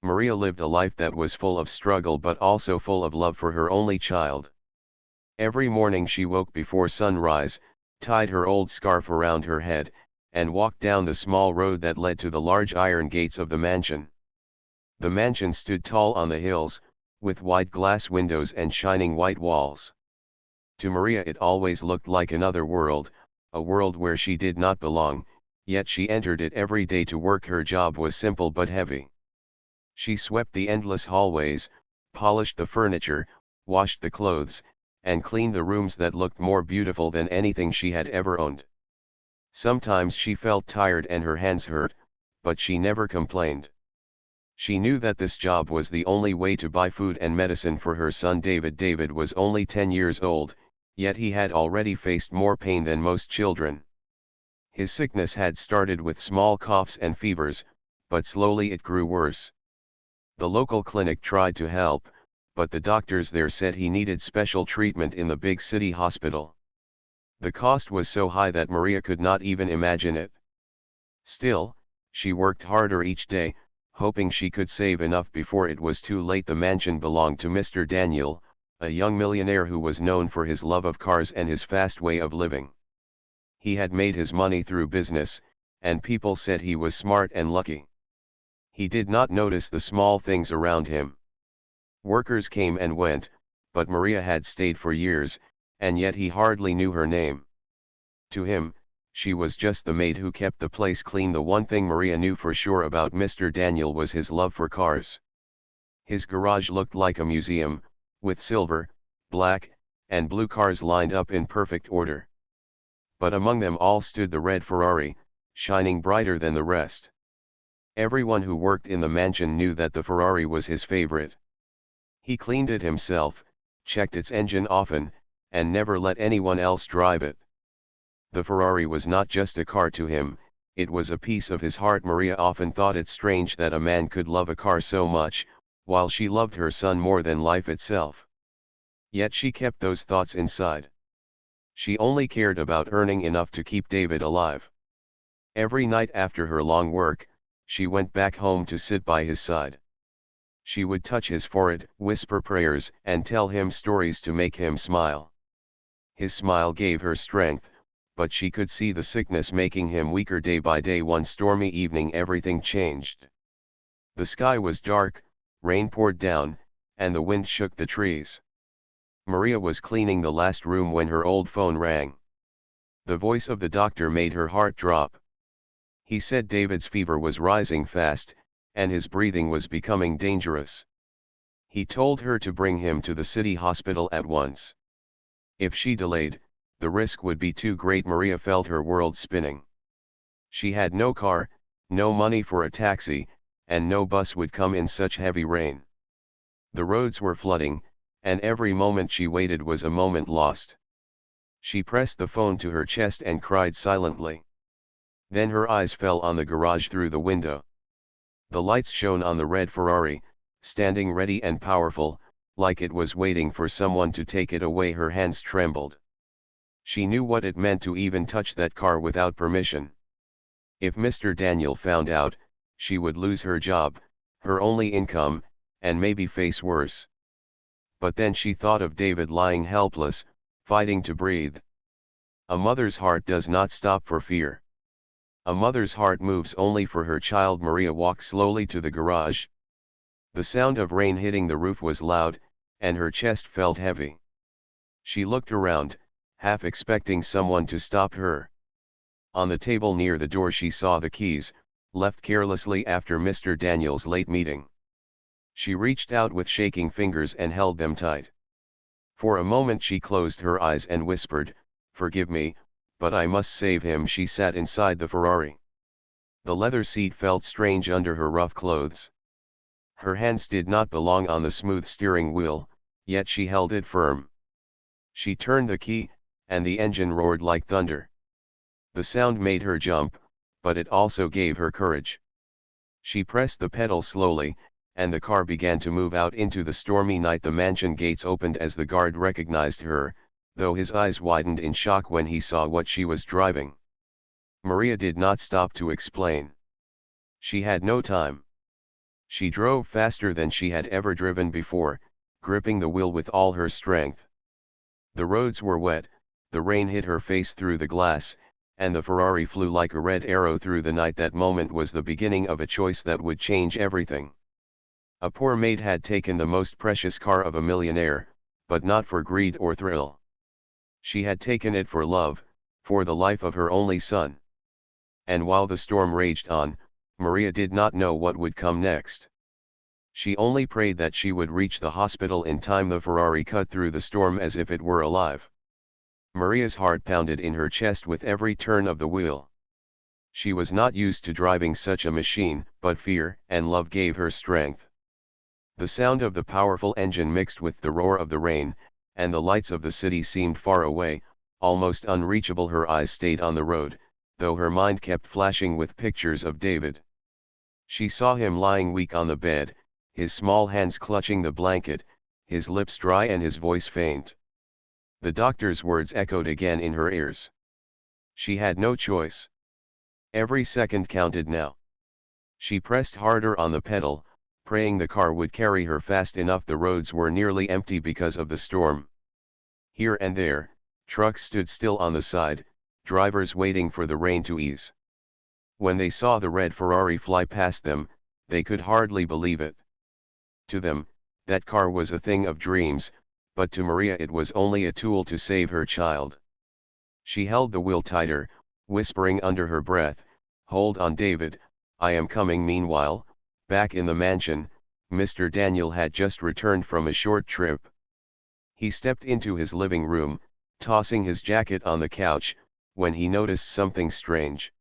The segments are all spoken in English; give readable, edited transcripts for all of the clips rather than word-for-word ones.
Maria lived a life that was full of struggle but also full of love for her only child. Every morning she woke before sunrise, tied her old scarf around her head, and walked down the small road that led to the large iron gates of the mansion. The mansion stood tall on the hills, with wide glass windows and shining white walls. To Maria it always looked like another world, a world where she did not belong, yet she entered it every day to work. Her job was simple but heavy. She swept the endless hallways, polished the furniture, washed the clothes, and cleaned the rooms that looked more beautiful than anything she had ever owned. Sometimes she felt tired and her hands hurt, but she never complained. She knew that this job was the only way to buy food and medicine for her son David. David was only 10 years old, yet he had already faced more pain than most children. His sickness had started with small coughs and fevers, but slowly it grew worse. The local clinic tried to help, but the doctors there said he needed special treatment in the big city hospital. The cost was so high that Maria could not even imagine it. Still, she worked harder each day, hoping she could save enough before it was too late. The mansion belonged to Mr. Daniel, a young millionaire who was known for his love of cars and his fast way of living. He had made his money through business, and people said he was smart and lucky. He did not notice the small things around him. Workers came and went, but Maria had stayed for years, and yet he hardly knew her name. To him, she was just the maid who kept the place clean. The one thing Maria knew for sure about Mr. Daniel was his love for cars. His garage looked like a museum, with silver, black, and blue cars lined up in perfect order. But among them all stood the red Ferrari, shining brighter than the rest. Everyone who worked in the mansion knew that the Ferrari was his favorite. He cleaned it himself, checked its engine often, and never let anyone else drive it. The Ferrari was not just a car to him, it was a piece of his heart. Maria often thought it strange that a man could love a car so much, while she loved her son more than life itself. Yet she kept those thoughts inside. She only cared about earning enough to keep David alive. Every night after her long work, she went back home to sit by his side. She would touch his forehead, whisper prayers, and tell him stories to make him smile. His smile gave her strength, but she could see the sickness making him weaker day by day. One stormy evening everything changed. The sky was dark, rain poured down, and the wind shook the trees. Maria was cleaning the last room when her old phone rang. The voice of the doctor made her heart drop. He said David's fever was rising fast, and his breathing was becoming dangerous. He told her to bring him to the city hospital at once. If she delayed, the risk would be too great. Maria felt her world spinning. She had no car, no money for a taxi, and no bus would come in such heavy rain. The roads were flooding, and every moment she waited was a moment lost. She pressed the phone to her chest and cried silently. Then her eyes fell on the garage through the window. The lights shone on the red Ferrari, standing ready and powerful, like it was waiting for someone to take it away. Her hands trembled. She knew what it meant to even touch that car without permission. If Mr. Daniel found out, she would lose her job, her only income, and maybe face worse. But then she thought of David lying helpless, fighting to breathe. A mother's heart does not stop for fear. A mother's heart moves only for her child. Maria walked slowly to the garage. The sound of rain hitting the roof was loud, and her chest felt heavy. She looked around, half expecting someone to stop her. On the table near the door she saw the keys, left carelessly after Mr. Daniel's late meeting. She reached out with shaking fingers and held them tight. For a moment she closed her eyes and whispered, "Forgive me, but I must save him." She sat inside the Ferrari. The leather seat felt strange under her rough clothes. Her hands did not belong on the smooth steering wheel, yet she held it firm. She turned the key, and the engine roared like thunder. The sound made her jump, but it also gave her courage. She pressed the pedal slowly, and the car began to move out into the stormy night. The mansion gates opened as the guard recognized her, though his eyes widened in shock when he saw what she was driving. Maria did not stop to explain. She had no time. She drove faster than she had ever driven before, gripping the wheel with all her strength. The roads were wet, the rain hit her face through the glass, and the Ferrari flew like a red arrow through the night. That moment was the beginning of a choice that would change everything. A poor maid had taken the most precious car of a millionaire, but not for greed or thrill. She had taken it for love, for the life of her only son. And while the storm raged on, Maria did not know what would come next. She only prayed that she would reach the hospital in time. The Ferrari cut through the storm as if it were alive. Maria's heart pounded in her chest with every turn of the wheel. She was not used to driving such a machine, but fear and love gave her strength. The sound of the powerful engine mixed with the roar of the rain, and the lights of the city seemed far away, almost unreachable. Her eyes stayed on the road, though her mind kept flashing with pictures of David. She saw him lying weak on the bed, his small hands clutching the blanket, his lips dry and his voice faint. The doctor's words echoed again in her ears. She had no choice. Every second counted now. She pressed harder on the pedal, praying the car would carry her fast enough. The roads were nearly empty because of the storm. Here and there, trucks stood still on the side, drivers waiting for the rain to ease. When they saw the red Ferrari fly past them, they could hardly believe it. To them, that car was a thing of dreams, but to Maria it was only a tool to save her child. She held the wheel tighter, whispering under her breath, "Hold on, David, I am coming." Meanwhile, back in the mansion, Mr. Daniel had just returned from a short trip. He stepped into his living room, tossing his jacket on the couch, when he noticed something strange.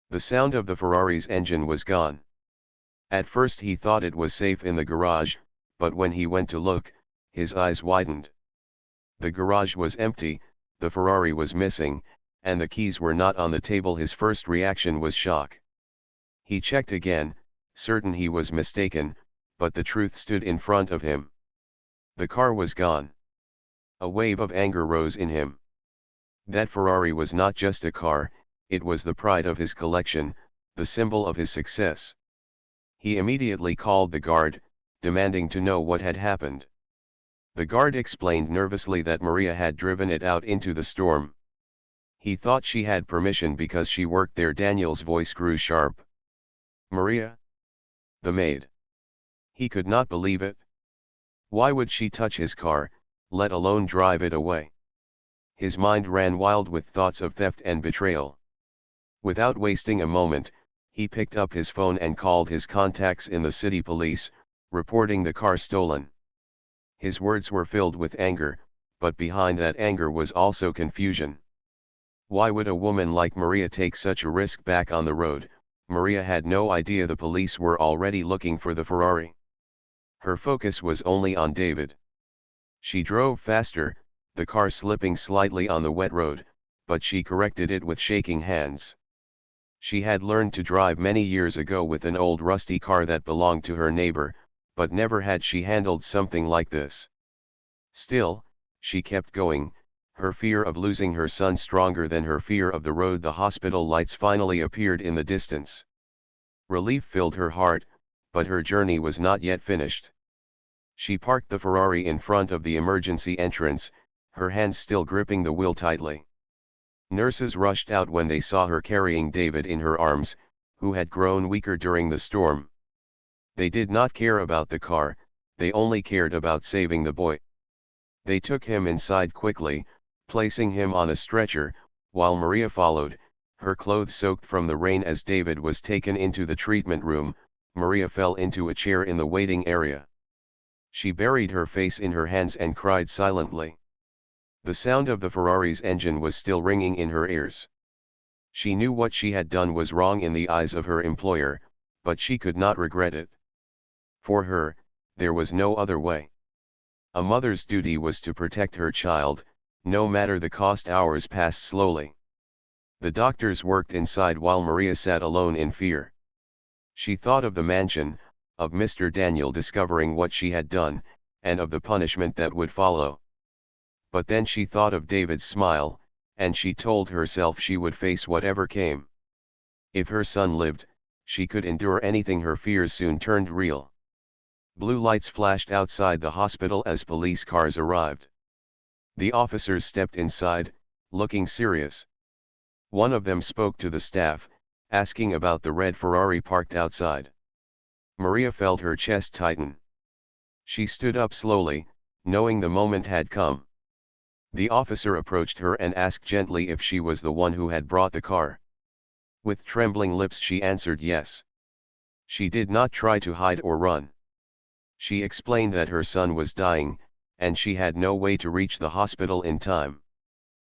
The sound of the Ferrari's engine was gone. At first he thought it was safe in the garage, but when he went to look, his eyes widened. The garage was empty, the Ferrari was missing, and the keys were not on the table. His first reaction was shock. He checked again, certain he was mistaken, but the truth stood in front of him. The car was gone. A wave of anger rose in him. That Ferrari was not just a car, it was the pride of his collection, the symbol of his success. He immediately called the guard, demanding to know what had happened. The guard explained nervously that Maria had driven it out into the storm. He thought she had permission because she worked there. Daniel's voice grew sharp. Maria? The maid? He could not believe it. Why would she touch his car, let alone drive it away? His mind ran wild with thoughts of theft and betrayal. Without wasting a moment, he picked up his phone and called his contacts in the city police, reporting the car stolen. His words were filled with anger, but behind that anger was also confusion. Why would a woman like Maria take such a risk? Back on the road, Maria had no idea the police were already looking for the Ferrari. Her focus was only on David. She drove faster, the car slipping slightly on the wet road, but she corrected it with shaking hands. She had learned to drive many years ago with an old rusty car that belonged to her neighbor, but never had she handled something like this. Still, she kept going, her fear of losing her son stronger than her fear of the road. The hospital lights finally appeared in the distance. Relief filled her heart, but her journey was not yet finished. She parked the Ferrari in front of the emergency entrance, her hands still gripping the wheel tightly. Nurses rushed out when they saw her carrying David in her arms, who had grown weaker during the storm. They did not care about the car, they only cared about saving the boy. They took him inside quickly, placing him on a stretcher, while Maria followed, her clothes soaked from the rain. As David was taken into the treatment room, Maria fell into a chair in the waiting area. She buried her face in her hands and cried silently. The sound of the Ferrari's engine was still ringing in her ears. She knew what she had done was wrong in the eyes of her employer, but she could not regret it. For her, there was no other way. A mother's duty was to protect her child, no matter the cost. Hours passed slowly. The doctors worked inside while Maria sat alone in fear. She thought of the mansion, of Mr. Daniel discovering what she had done, and of the punishment that would follow. But then she thought of David's smile, and she told herself she would face whatever came. If her son lived, She could endure anything. Her fears soon turned real. Blue lights flashed outside the hospital as police cars arrived. The officers stepped inside, looking serious. One of them spoke to the staff, asking about the red Ferrari parked outside. Maria felt her chest tighten. She stood up slowly, knowing the moment had come. The officer approached her and asked gently if she was the one who had brought the car. With trembling lips she answered yes. She did not try to hide or run. She explained that her son was dying, and she had no way to reach the hospital in time.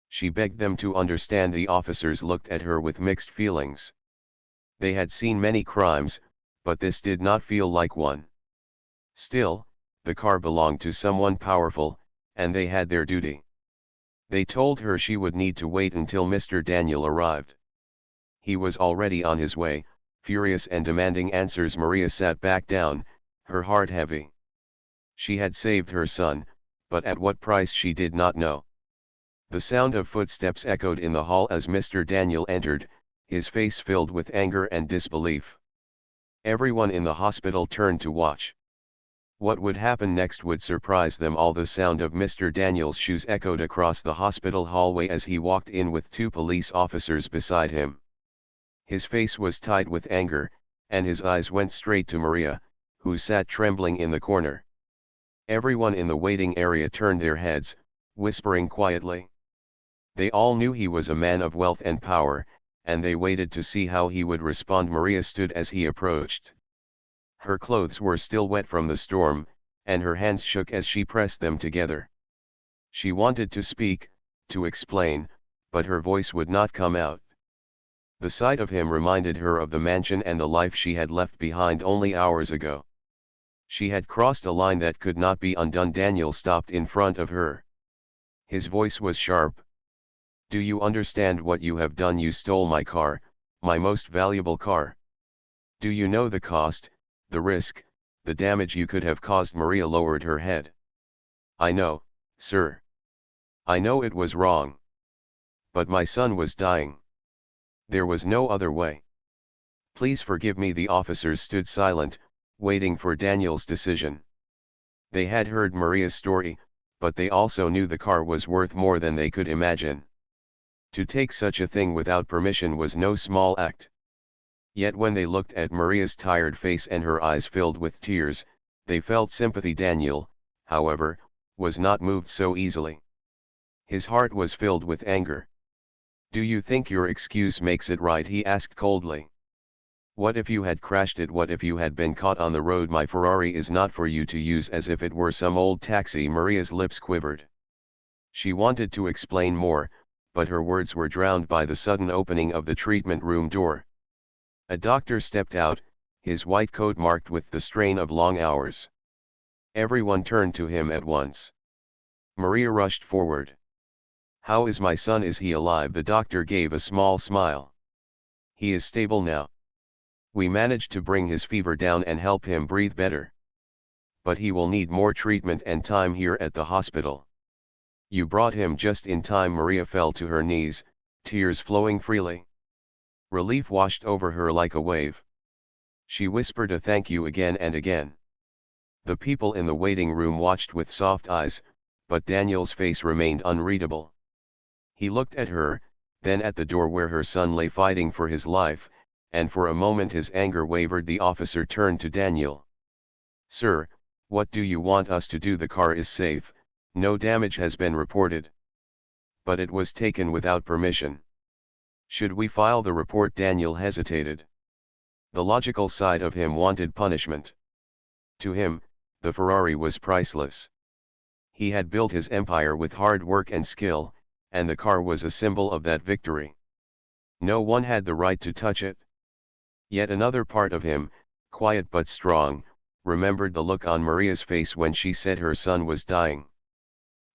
She begged them to understand. The officers looked at her with mixed feelings. They had seen many crimes, but this did not feel like one. Still, the car belonged to someone powerful, and they had their duty. They told her she would need to wait until Mr. Daniel arrived. He was already on his way, furious and demanding answers. Maria sat back down, her heart heavy. She had saved her son, but at what price she did not know. The sound of footsteps echoed in the hall as Mr. Daniel entered, his face filled with anger and disbelief. Everyone in the hospital turned to watch. What would happen next would surprise them all. The sound of Mr. Daniel's shoes echoed across the hospital hallway as he walked in with two police officers beside him. His face was tight with anger, and his eyes went straight to Maria, who sat trembling in the corner. Everyone in the waiting area turned their heads, whispering quietly. They all knew he was a man of wealth and power, and they waited to see how he would respond. Maria stood as he approached. Her clothes were still wet from the storm, and her hands shook as she pressed them together. She wanted to speak, to explain, but her voice would not come out. The sight of him reminded her of the mansion and the life she had left behind only hours ago. She had crossed a line that could not be undone. Daniel stopped in front of her. His voice was sharp. "Do you understand what you have done? You stole my car, my most valuable car. Do you know the cost, the risk, the damage you could have caused?" Maria lowered her head. "I know, sir. I know it was wrong. But my son was dying. There was no other way. Please forgive me." The officers stood silent, waiting for Daniel's decision. They had heard Maria's story, but they also knew the car was worth more than they could imagine. To take such a thing without permission was no small act. Yet when they looked at Maria's tired face and her eyes filled with tears, they felt sympathy. Daniel, however, was not moved so easily. His heart was filled with anger. "Do you think your excuse makes it right?" he asked coldly. "What if you had crashed it? What if you had been caught on the road? My Ferrari is not for you to use as if it were some old taxi." Maria's lips quivered. She wanted to explain more, but her words were drowned by the sudden opening of the treatment room door. A doctor stepped out, his white coat marked with the strain of long hours. Everyone turned to him at once. Maria rushed forward. "How is my son? Is he alive?" The doctor gave a small smile. "He is stable now. We managed to bring his fever down and help him breathe better. But he will need more treatment and time here at the hospital." "You brought him just in time." Maria fell to her knees, tears flowing freely. Relief washed over her like a wave. She whispered a thank you again and again. The people in the waiting room watched with soft eyes, but Daniel's face remained unreadable. He looked at her, then at the door where her son lay fighting for his life, and for a moment his anger wavered. The officer turned to Daniel. "Sir, what do you want us to do? The car is safe, no damage has been reported. But it was taken without permission. Should we file the report?" Daniel hesitated. The logical side of him wanted punishment. To him, the Ferrari was priceless. He had built his empire with hard work and skill, and the car was a symbol of that victory. No one had the right to touch it. Yet another part of him, quiet but strong, remembered the look on Maria's face when she said her son was dying.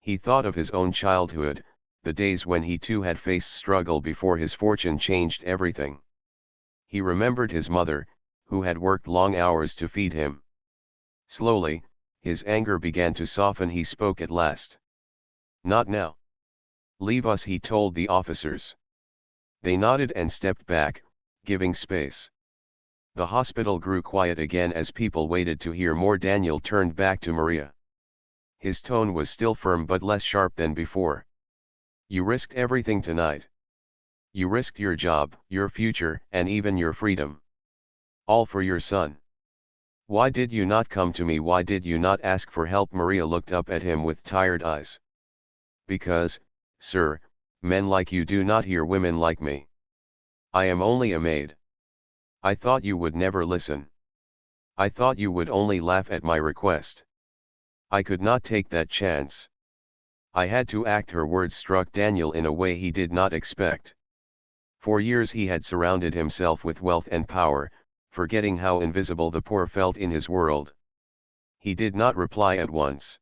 He thought of his own childhood, the days when he too had faced struggle before his fortune changed everything. He remembered his mother, who had worked long hours to feed him. Slowly, his anger began to soften. He spoke at last. "Not now. Leave us," he told the officers. They nodded and stepped back, giving space. The hospital grew quiet again as people waited to hear more. Daniel turned back to Maria. His tone was still firm but less sharp than before. You risked everything tonight. You risked your job, your future, and even your freedom. All for your son. Why did you not come to me? Why did you not ask for help? Maria looked up at him with tired eyes. Because, sir, men like you do not hear women like me. I am only a maid. I thought you would never listen. I thought you would only laugh at my request. I could not take that chance. I had to act. Her words struck Daniel in a way he did not expect. For years he had surrounded himself with wealth and power, forgetting how invisible the poor felt in his world. He did not reply at once.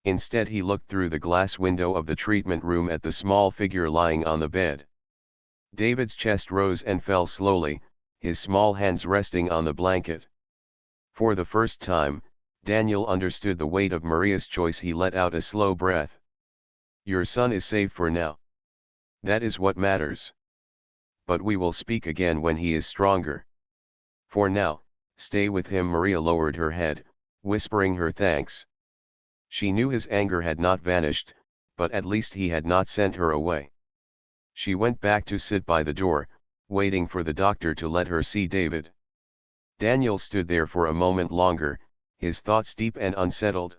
Instead he looked through the glass window of the treatment room at the small figure lying on the bed. David's chest rose and fell slowly, his small hands resting on the blanket. For the first time, Daniel understood the weight of Maria's choice. He let out a slow breath. Your son is safe for now. That is what matters. But we will speak again when he is stronger. For now, stay with him. Maria lowered her head, whispering her thanks. She knew his anger had not vanished, but at least he had not sent her away. She went back to sit by the door, waiting for the doctor to let her see David. Daniel stood there for a moment longer, his thoughts deep and unsettled.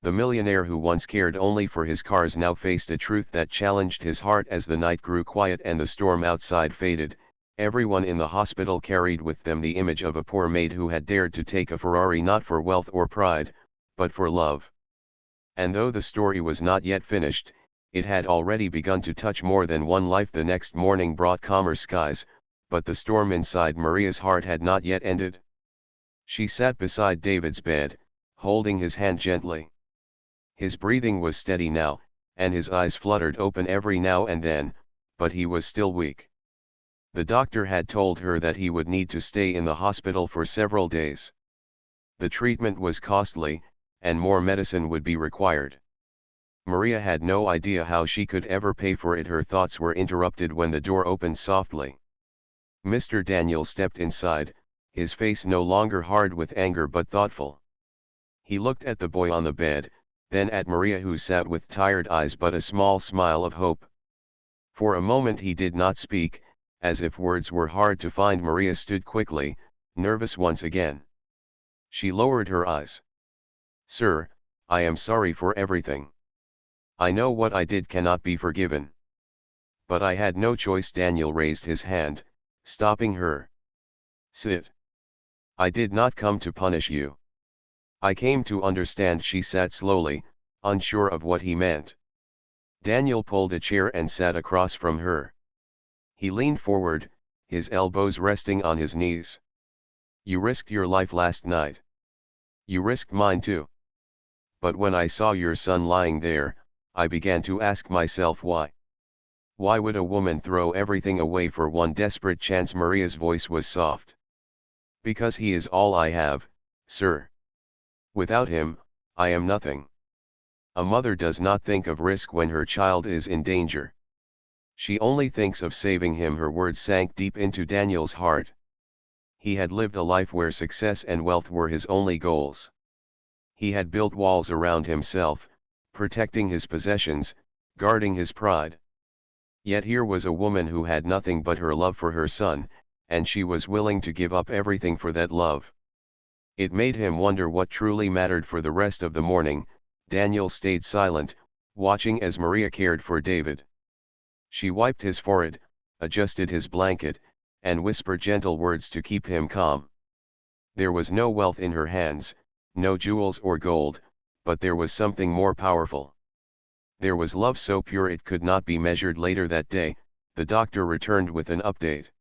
The millionaire who once cared only for his cars now faced a truth that challenged his heart. As the night grew quiet and the storm outside faded, everyone in the hospital carried with them the image of a poor maid who had dared to take a Ferrari not for wealth or pride, but for love. And though the story was not yet finished, it had already begun to touch more than one life. The next morning brought calmer skies, but the storm inside Maria's heart had not yet ended. She sat beside David's bed, holding his hand gently. His breathing was steady now, and his eyes fluttered open every now and then, but he was still weak. The doctor had told her that he would need to stay in the hospital for several days. The treatment was costly, and more medicine would be required. Maria had no idea how she could ever pay for it. Her thoughts were interrupted when the door opened softly. Mr. Daniel stepped inside, his face no longer hard with anger but thoughtful. He looked at the boy on the bed, then at Maria who sat with tired eyes but a small smile of hope. For a moment he did not speak, as if words were hard to find. Maria stood quickly, nervous once again. She lowered her eyes. Sir, I am sorry for everything. I know what I did cannot be forgiven. But I had no choice. Daniel raised his hand, stopping her. Sit. I did not come to punish you. I came to understand. She sat slowly, unsure of what he meant. Daniel pulled a chair and sat across from her. He leaned forward, his elbows resting on his knees. You risked your life last night. You risked mine too. But when I saw your son lying there, I began to ask myself why. Why would a woman throw everything away for one desperate chance? Maria's voice was soft. Because he is all I have, sir. Without him, I am nothing. A mother does not think of risk when her child is in danger. She only thinks of saving him. Her words sank deep into Daniel's heart. He had lived a life where success and wealth were his only goals. He had built walls around himself, protecting his possessions, guarding his pride. Yet here was a woman who had nothing but her love for her son, and she was willing to give up everything for that love. It made him wonder what truly mattered. For the rest of the morning, Daniel stayed silent, watching as Maria cared for David. She wiped his forehead, adjusted his blanket, and whispered gentle words to keep him calm. There was no wealth in her hands, no jewels or gold, but there was something more powerful. There was love so pure it could not be measured. Later that day, the doctor returned with an update.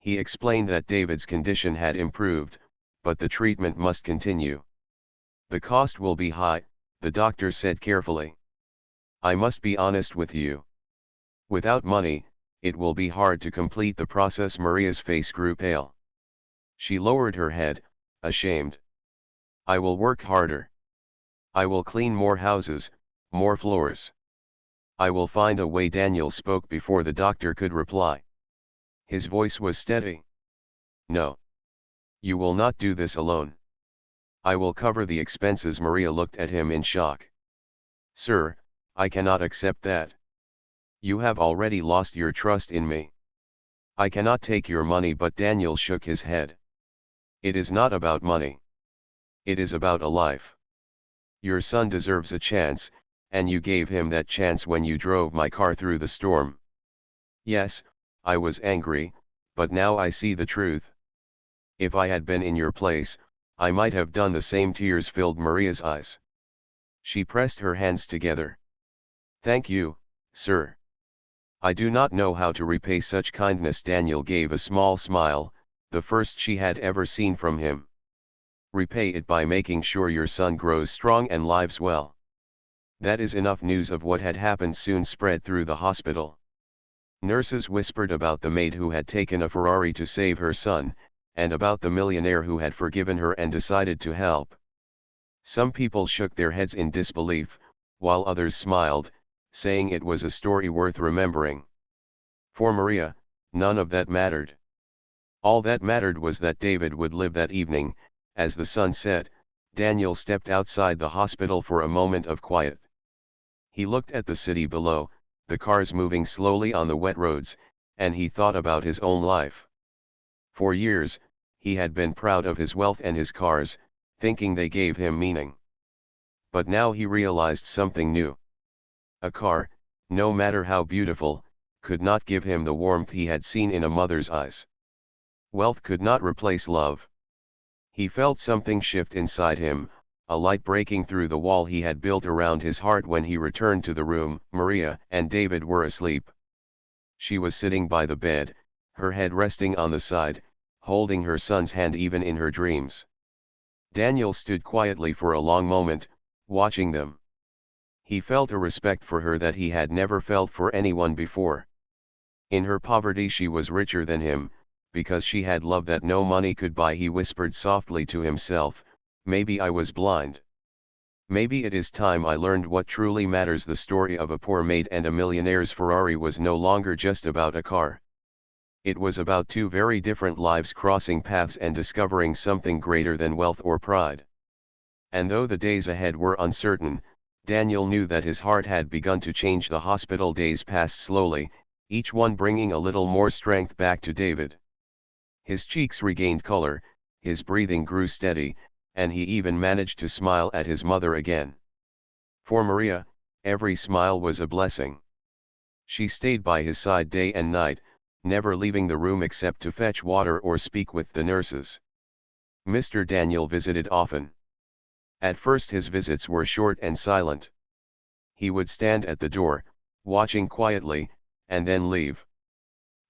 He explained that David's condition had improved, but the treatment must continue. The cost will be high, the doctor said carefully. I must be honest with you. Without money, it will be hard to complete the process. Maria's face grew pale. She lowered her head, ashamed. I will work harder. I will clean more houses, more floors. I will find a way. Daniel spoke before the doctor could reply. His voice was steady. No. You will not do this alone. I will cover the expenses. Maria looked at him in shock. Sir, I cannot accept that. You have already lost your trust in me. I cannot take your money. But Daniel shook his head. It is not about money. It is about a life. Your son deserves a chance, and you gave him that chance when you drove my car through the storm. Yes, I was angry, but now I see the truth. If I had been in your place, I might have done the same. Tears filled Maria's eyes. She pressed her hands together. Thank you, sir. I do not know how to repay such kindness. Daniel gave a small smile, the first she had ever seen from him. Repay it by making sure your son grows strong and lives well. That is enough. News of what had happened soon spread through the hospital. Nurses whispered about the maid who had taken a Ferrari to save her son, and about the millionaire who had forgiven her and decided to help. Some people shook their heads in disbelief, while others smiled, saying it was a story worth remembering. For Maria, none of that mattered. All that mattered was that David would live that evening. As the sun set, Daniel stepped outside the hospital for a moment of quiet. He looked at the city below, the cars moving slowly on the wet roads, and he thought about his own life. For years, he had been proud of his wealth and his cars, thinking they gave him meaning. But now he realized something new. A car, no matter how beautiful, could not give him the warmth he had seen in a mother's eyes. Wealth could not replace love. He felt something shift inside him, a light breaking through the wall he had built around his heart. When he returned to the room, Maria and David were asleep. She was sitting by the bed, her head resting on the side, holding her son's hand even in her dreams. Daniel stood quietly for a long moment, watching them. He felt a respect for her that he had never felt for anyone before. In her poverty she was richer than him, because she had love that no money could buy. He whispered softly to himself, maybe I was blind. Maybe it is time I learned what truly matters. The story of a poor maid and a millionaire's Ferrari was no longer just about a car. It was about two very different lives crossing paths and discovering something greater than wealth or pride. And though the days ahead were uncertain, Daniel knew that his heart had begun to change. The hospital days passed slowly, each one bringing a little more strength back to David. His cheeks regained color, his breathing grew steady, and he even managed to smile at his mother again. For Maria, every smile was a blessing. She stayed by his side day and night, never leaving the room except to fetch water or speak with the nurses. Mr. Daniel visited often. At first his visits were short and silent. He would stand at the door, watching quietly, and then leave.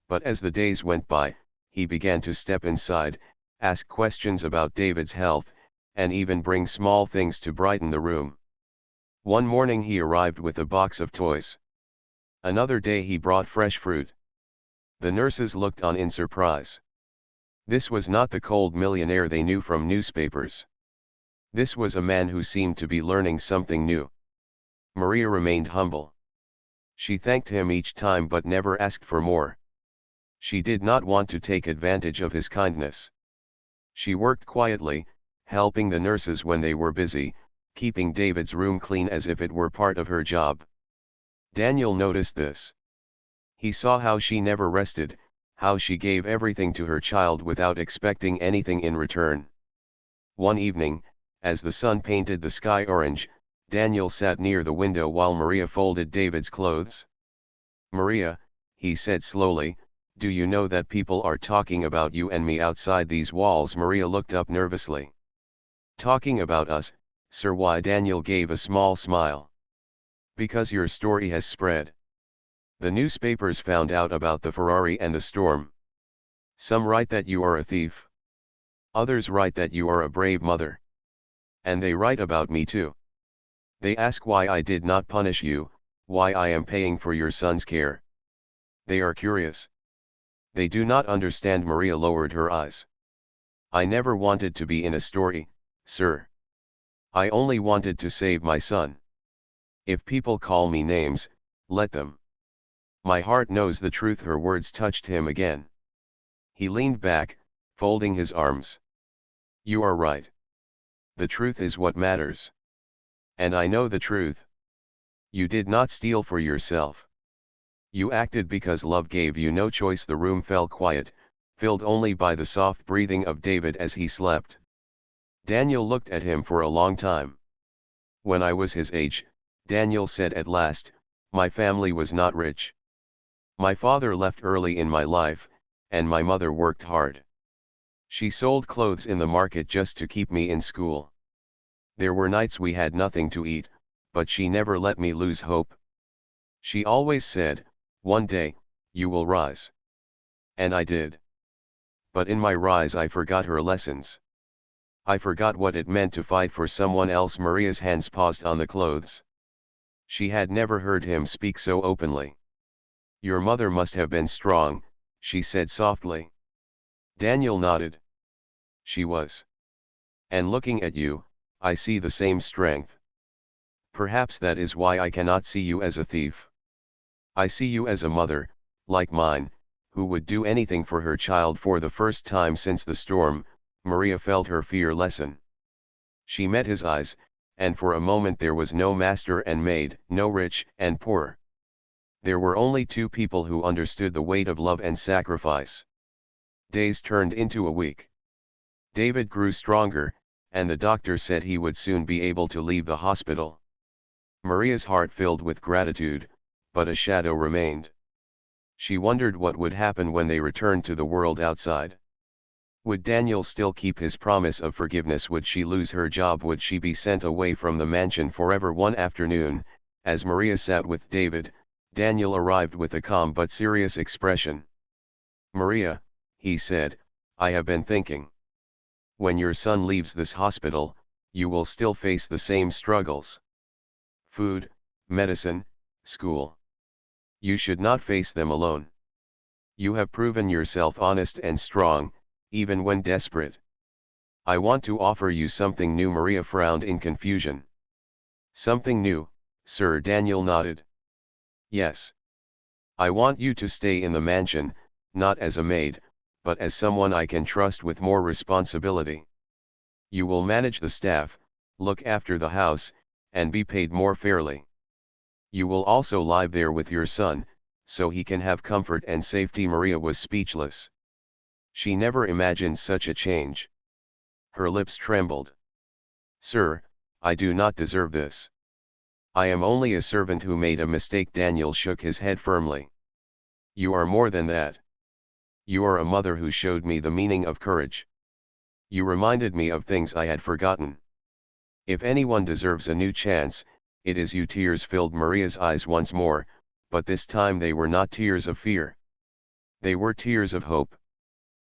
But as the days went by, he began to step inside, ask questions about David's health, and even bring small things to brighten the room. One morning he arrived with a box of toys. Another day he brought fresh fruit. The nurses looked on in surprise. This was not the cold millionaire they knew from newspapers. This was a man who seemed to be learning something new. Maria remained humble. She thanked him each time but never asked for more. She did not want to take advantage of his kindness. She worked quietly, helping the nurses when they were busy, keeping David's room clean as if it were part of her job. Daniel noticed this. He saw how she never rested, how she gave everything to her child without expecting anything in return. One evening, as the sun painted the sky orange, Daniel sat near the window while Maria folded David's clothes. Maria, he said slowly, do you know that people are talking about you and me outside these walls? Maria looked up nervously. Talking about us, sir? Why? Daniel gave a small smile. Because your story has spread. The newspapers found out about the Ferrari and the storm. Some write that you are a thief. Others write that you are a brave mother. And they write about me too. They ask why I did not punish you, why I am paying for your son's care. They are curious. They do not understand. Maria lowered her eyes. I never wanted to be in a story, sir. I only wanted to save my son. If people call me names, let them. My heart knows the truth. Her words touched him again. He leaned back, folding his arms. You are right. The truth is what matters. And I know the truth. You did not steal for yourself. You acted because love gave you no choice. The room fell quiet, filled only by the soft breathing of David as he slept. Daniel looked at him for a long time. When I was his age, Daniel said at last, my family was not rich. My father left early in my life, and my mother worked hard. She sold clothes in the market just to keep me in school. There were nights we had nothing to eat, but she never let me lose hope. She always said, one day, you will rise. And I did. But in my rise I forgot her lessons. I forgot what it meant to fight for someone else. Maria's hands paused on the clothes. She had never heard him speak so openly. Your mother must have been strong, she said softly. Daniel nodded. She was. And looking at you, I see the same strength. Perhaps that is why I cannot see you as a thief. I see you as a mother, like mine, who would do anything for her child. For the first time since the storm, Maria felt her fear lessen. She met his eyes, and for a moment there was no master and maid, no rich and poor. There were only two people who understood the weight of love and sacrifice. Days turned into a week. David grew stronger, and the doctor said he would soon be able to leave the hospital. Maria's heart filled with gratitude, but a shadow remained. She wondered what would happen when they returned to the world outside. Would Daniel still keep his promise of forgiveness? Would she lose her job? Would she be sent away from the mansion forever? One afternoon, as Maria sat with David, Daniel arrived with a calm but serious expression. Maria, he said, I have been thinking. When your son leaves this hospital, you will still face the same struggles. Food, medicine, school. You should not face them alone. You have proven yourself honest and strong, even when desperate. I want to offer you something new. Maria frowned in confusion. Something new, sir? Daniel nodded. Yes. I want you to stay in the mansion, not as a maid, but as someone I can trust with more responsibility. You will manage the staff, look after the house, and be paid more fairly. You will also live there with your son, so he can have comfort and safety. Maria was speechless. She never imagined such a change. Her lips trembled. Sir, I do not deserve this. I am only a servant who made a mistake. Daniel shook his head firmly. You are more than that. You are a mother who showed me the meaning of courage. You reminded me of things I had forgotten. If anyone deserves a new chance, it is you. Tears filled Maria's eyes once more, but this time they were not tears of fear. They were tears of hope.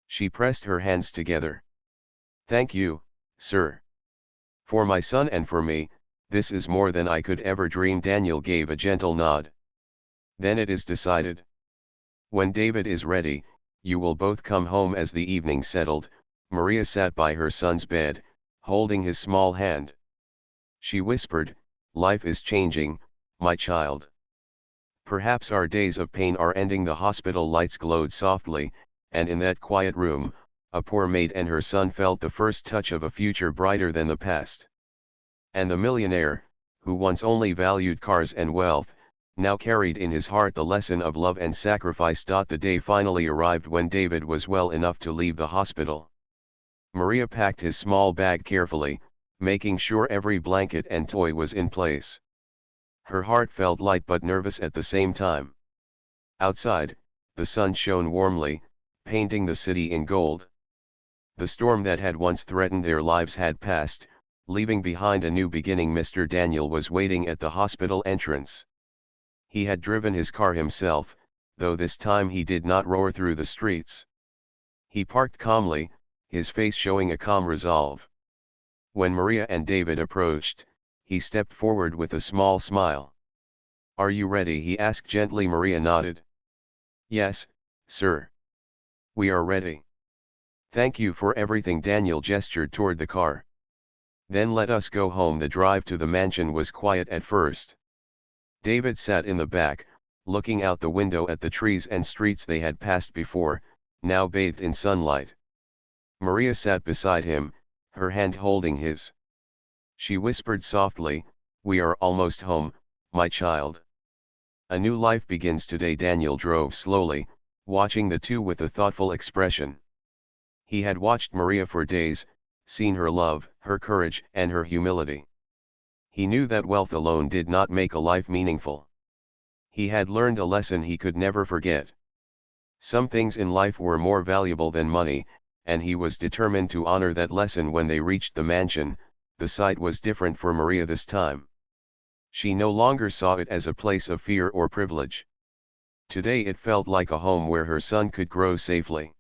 She pressed her hands together. Thank you, sir. For my son and for me, this is more than I could ever dream. Daniel gave a gentle nod. Then it is decided. When David is ready, you will both come home. As the evening settled, Maria sat by her son's bed, holding his small hand. She whispered, life is changing, my child. Perhaps our days of pain are ending. The hospital lights glowed softly, and in that quiet room, a poor maid and her son felt the first touch of a future brighter than the past. And the millionaire, who once only valued cars and wealth, now carried in his heart the lesson of love and sacrifice. The day finally arrived when David was well enough to leave the hospital. Maria packed his small bag carefully, making sure every blanket and toy was in place. Her heart felt light but nervous at the same time. Outside, the sun shone warmly, painting the city in gold. The storm that had once threatened their lives had passed, leaving behind a new beginning. Mr. Daniel was waiting at the hospital entrance. He had driven his car himself, though this time he did not roar through the streets. He parked calmly, his face showing a calm resolve. When Maria and David approached, he stepped forward with a small smile. Are you ready? He asked gently. Maria nodded. Yes, sir. We are ready. Thank you for everything. Daniel gestured toward the car. Then let us go home. The drive to the mansion was quiet at first. David sat in the back, looking out the window at the trees and streets they had passed before, now bathed in sunlight. Maria sat beside him, her hand holding his. She whispered softly, "We are almost home, my child." "A new life begins today." Daniel drove slowly, watching the two with a thoughtful expression. He had watched Maria for days, seen her love, her courage, and her humility. He knew that wealth alone did not make a life meaningful. He had learned a lesson he could never forget. Some things in life were more valuable than money, and he was determined to honor that lesson. When they reached the mansion, the sight was different for Maria this time. She no longer saw it as a place of fear or privilege. Today it felt like a home where her son could grow safely.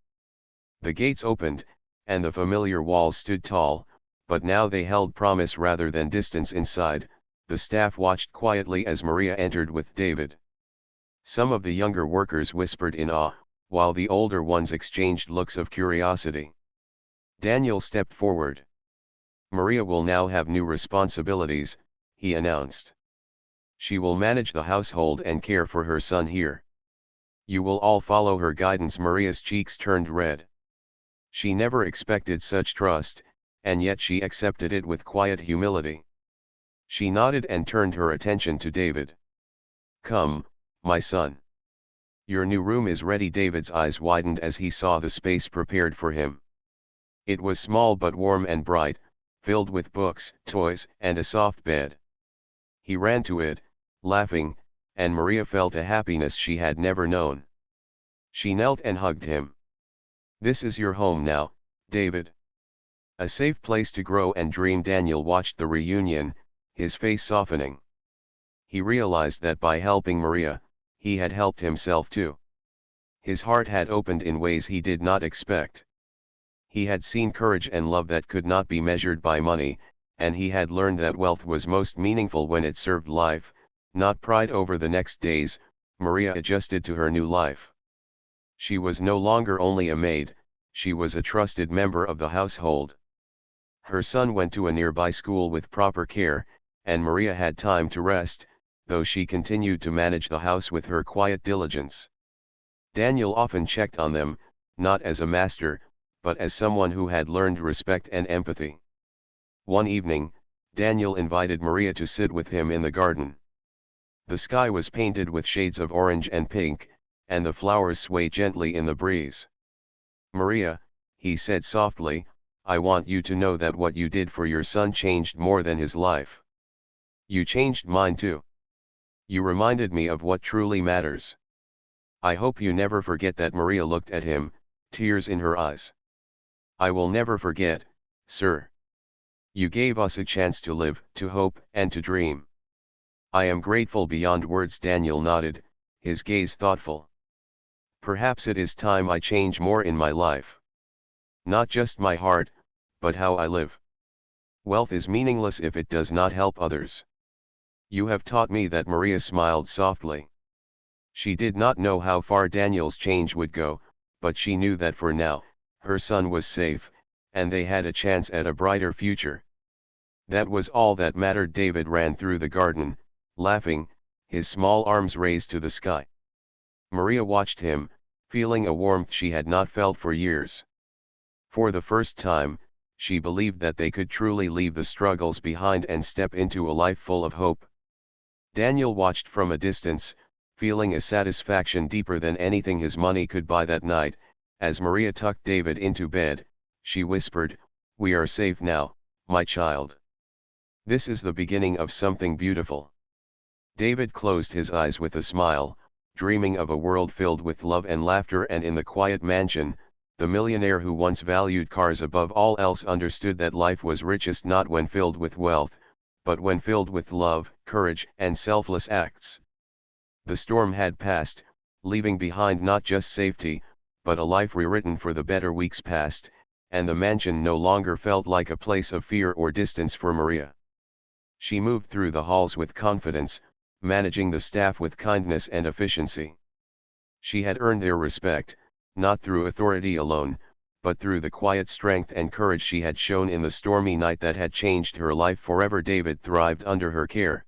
The gates opened, and the familiar walls stood tall, but now they held promise rather than distance. Inside, the staff watched quietly as Maria entered with David. Some of the younger workers whispered in awe, while the older ones exchanged looks of curiosity. Daniel stepped forward. "Maria will now have new responsibilities," he announced. "She will manage the household and care for her son here. You will all follow her guidance." Maria's cheeks turned red. She never expected such trust, and yet she accepted it with quiet humility. She nodded and turned her attention to David. "Come, my son. Your new room is ready." David's eyes widened as he saw the space prepared for him. It was small but warm and bright, filled with books, toys, and a soft bed. He ran to it, laughing, and Maria felt a happiness she had never known. She knelt and hugged him. "This is your home now, David. A safe place to grow and dream." Daniel watched the reunion, his face softening. He realized that by helping Maria, he had helped himself too. His heart had opened in ways he did not expect. He had seen courage and love that could not be measured by money, and he had learned that wealth was most meaningful when it served life, not pride. Over the next days, Maria adjusted to her new life. She was no longer only a maid, she was a trusted member of the household. Her son went to a nearby school with proper care, and Maria had time to rest, though she continued to manage the house with her quiet diligence. Daniel often checked on them, not as a master, but as someone who had learned respect and empathy. One evening, Daniel invited Maria to sit with him in the garden. The sky was painted with shades of orange and pink, and the flowers swayed gently in the breeze. "Maria," he said softly, "I want you to know that what you did for your son changed more than his life. You changed mine too. You reminded me of what truly matters. I hope you never forget that." Maria looked at him, tears in her eyes. "I will never forget, sir. You gave us a chance to live, to hope, and to dream. I am grateful beyond words." Daniel nodded, his gaze thoughtful. "Perhaps it is time I change more in my life. Not just my heart, but how I live. Wealth is meaningless if it does not help others. You have taught me that." Maria smiled softly. She did not know how far Daniel's change would go, but she knew that for now, her son was safe, and they had a chance at a brighter future. That was all that mattered. David ran through the garden, laughing, his small arms raised to the sky. Maria watched him, feeling a warmth she had not felt for years. For the first time, she believed that they could truly leave the struggles behind and step into a life full of hope. Daniel watched from a distance, feeling a satisfaction deeper than anything his money could buy. That night, as Maria tucked David into bed, she whispered, "We are safe now, my child. This is the beginning of something beautiful." David closed his eyes with a smile, dreaming of a world filled with love and laughter. And in the quiet mansion, the millionaire who once valued cars above all else understood that life was richest not when filled with wealth, but when filled with love, courage, and selfless acts. The storm had passed, leaving behind not just safety, but a life rewritten for the better. Weeks passed, and the mansion no longer felt like a place of fear or distance for Maria. She moved through the halls with confidence, managing the staff with kindness and efficiency. She had earned their respect, not through authority alone, but through the quiet strength and courage she had shown in the stormy night that had changed her life forever. David thrived under her care.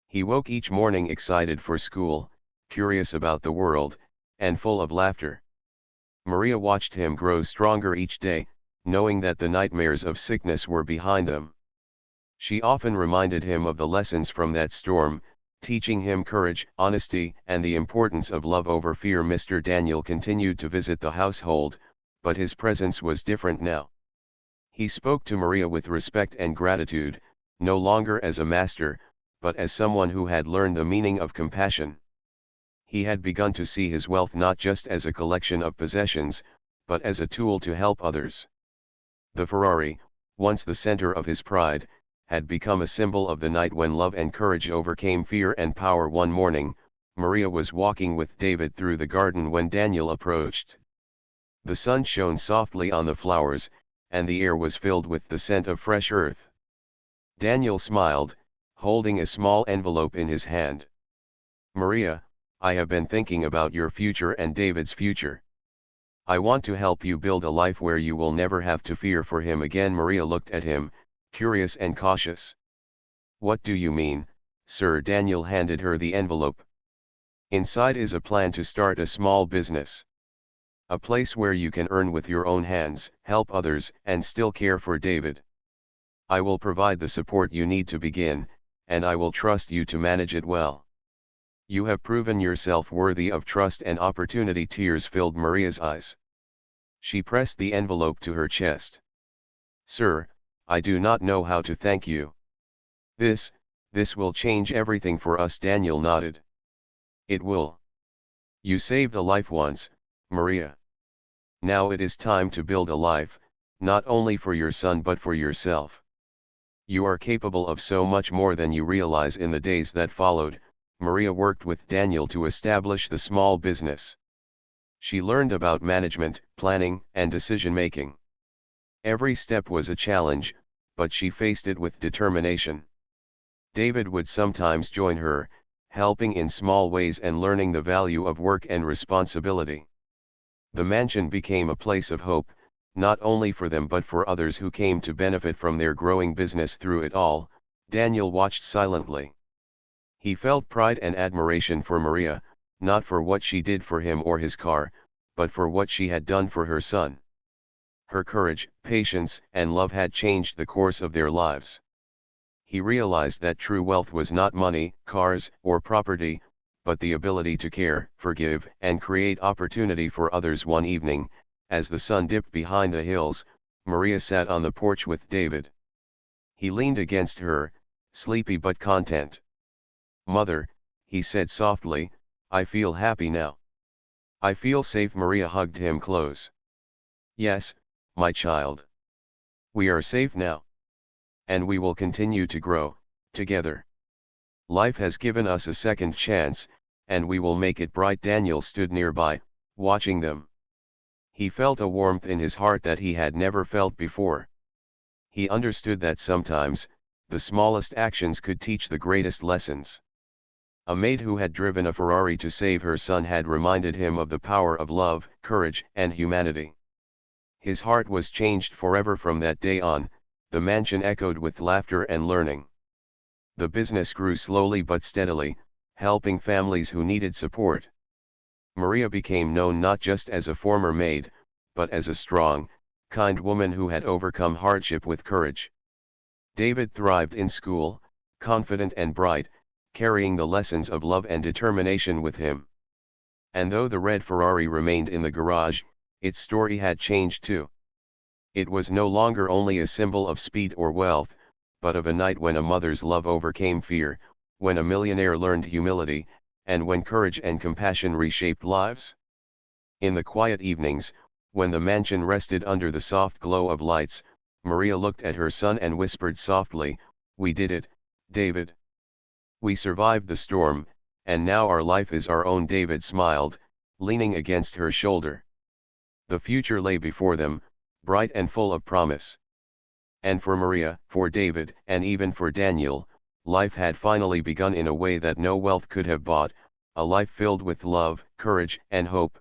He woke each morning excited for school, curious about the world, and full of laughter. Maria watched him grow stronger each day, knowing that the nightmares of sickness were behind them. She often reminded him of the lessons from that storm, teaching him courage, honesty, and the importance of love over fear. Mr. Daniel continued to visit the household, but his presence was different now. He spoke to Maria with respect and gratitude, no longer as a master, but as someone who had learned the meaning of compassion. He had begun to see his wealth not just as a collection of possessions, but as a tool to help others. The Ferrari, once the center of his pride, had become a symbol of the night when love and courage overcame fear and power. One morning, Maria was walking with David through the garden when Daniel approached. The sun shone softly on the flowers, and the air was filled with the scent of fresh earth. Daniel smiled, holding a small envelope in his hand. "Maria, I have been thinking about your future and David's future. I want to help you build a life where you will never have to fear for him again." Maria looked at him, curious and cautious. "What do you mean, sir?" Daniel handed her the envelope. "Inside is a plan to start a small business. A place where you can earn with your own hands, help others, and still care for David. I will provide the support you need to begin, and I will trust you to manage it well. You have proven yourself worthy of trust and opportunity." Tears filled Maria's eyes. She pressed the envelope to her chest. "Sir, I do not know how to thank you. This will change everything for us." Daniel nodded. "It will. You saved a life once, Maria. Now it is time to build a life, not only for your son but for yourself. You are capable of so much more than you realize." In the days that followed, Maria worked with Daniel to establish the small business. She learned about management, planning, and decision-making. Every step was a challenge, but she faced it with determination. David would sometimes join her, helping in small ways and learning the value of work and responsibility. The mansion became a place of hope, not only for them but for others who came to benefit from their growing business. Through it all, Daniel watched silently. He felt pride and admiration for Maria, not for what she did for him or his car, but for what she had done for her son. Her courage, patience, and love had changed the course of their lives. He realized that true wealth was not money, cars, or property, but the ability to care, forgive, and create opportunity for others. One evening, as the sun dipped behind the hills, Maria sat on the porch with David. He leaned against her, sleepy but content. "Mother," he said softly, "I feel happy now. I feel safe." Maria hugged him close. "Yes, my child. We are safe now. And we will continue to grow, together. Life has given us a second chance, and we will make it bright." Daniel stood nearby, watching them. He felt a warmth in his heart that he had never felt before. He understood that sometimes, the smallest actions could teach the greatest lessons. A maid who had driven a Ferrari to save her son had reminded him of the power of love, courage, and humanity. His heart was changed forever. From that day on, the mansion echoed with laughter and learning. The business grew slowly but steadily, helping families who needed support. Maria became known not just as a former maid, but as a strong, kind woman who had overcome hardship with courage. David thrived in school, confident and bright, carrying the lessons of love and determination with him. And though the red Ferrari remained in the garage, its story had changed too. It was no longer only a symbol of speed or wealth, but of a night when a mother's love overcame fear, when a millionaire learned humility, and when courage and compassion reshaped lives. In the quiet evenings, when the mansion rested under the soft glow of lights, Maria looked at her son and whispered softly, "We did it, David. We survived the storm, and now our life is our own." David smiled, leaning against her shoulder. The future lay before them, bright and full of promise. And for Maria, for David, and even for Daniel, life had finally begun in a way that no wealth could have bought, a life filled with love, courage, and hope.